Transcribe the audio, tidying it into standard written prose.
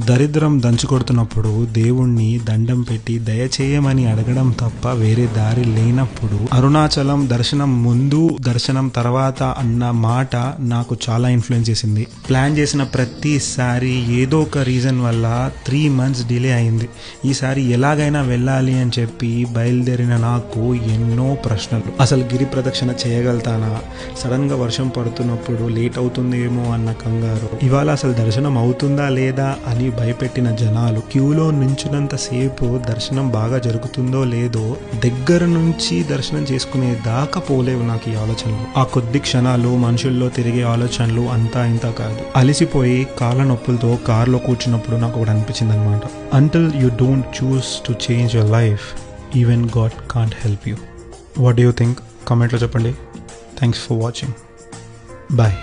దరిద్రం దంచుకొడుతున్నప్పుడు దేవుణ్ణి దండం పెట్టి దయచేయమని అడగడం తప్ప వేరే దారి లేనప్పుడు అరుణాచలం దర్శనం ముందు దర్శనం తర్వాత అన్న మాట నాకు చాలా ఇన్ఫ్లుయెన్స్ చేసింది. ప్లాన్ చేసిన ప్రతిసారి ఏదో ఒక రీజన్ వల్ల 3 months డిలే అయింది. ఈసారి ఎలాగైనా వెళ్ళాలి అని చెప్పి బయలుదేరిన నాకు ఎన్నో ప్రశ్నలు. అసలు గిరి ప్రదక్షిణ చేయగలుగుతానా, సడన్ గా వర్షం పడుతున్నప్పుడు లేట్ అవుతుందేమో అన్న కంగారు, ఇవాళ అసలు దర్శనం అవుతుందా లేదా అని భయపెట్టిన జనాలు, క్యూలో నించున్నంత సేపు దర్శనం బాగా జరుగుతుందో లేదో దగ్గర నుంచి దర్శనం చేసుకునే దాకా పోలేవు నాకు ఈ ఆలోచనలు. ఆ కొద్ది క్షణాలు మనుషుల్లో తిరిగే ఆలోచనలు అంతా ఇంత కాదు. అలిసిపోయి కాళ్ళ నొప్పులతో కార్లో కూర్చున్నప్పుడు నాకు ఒకటి అనిపించింది అనమాట. Until you don't choose to change your life, even God can't help you. What do you think? కామెంట్లో చెప్పండి. Thanks for watching. బాయ్.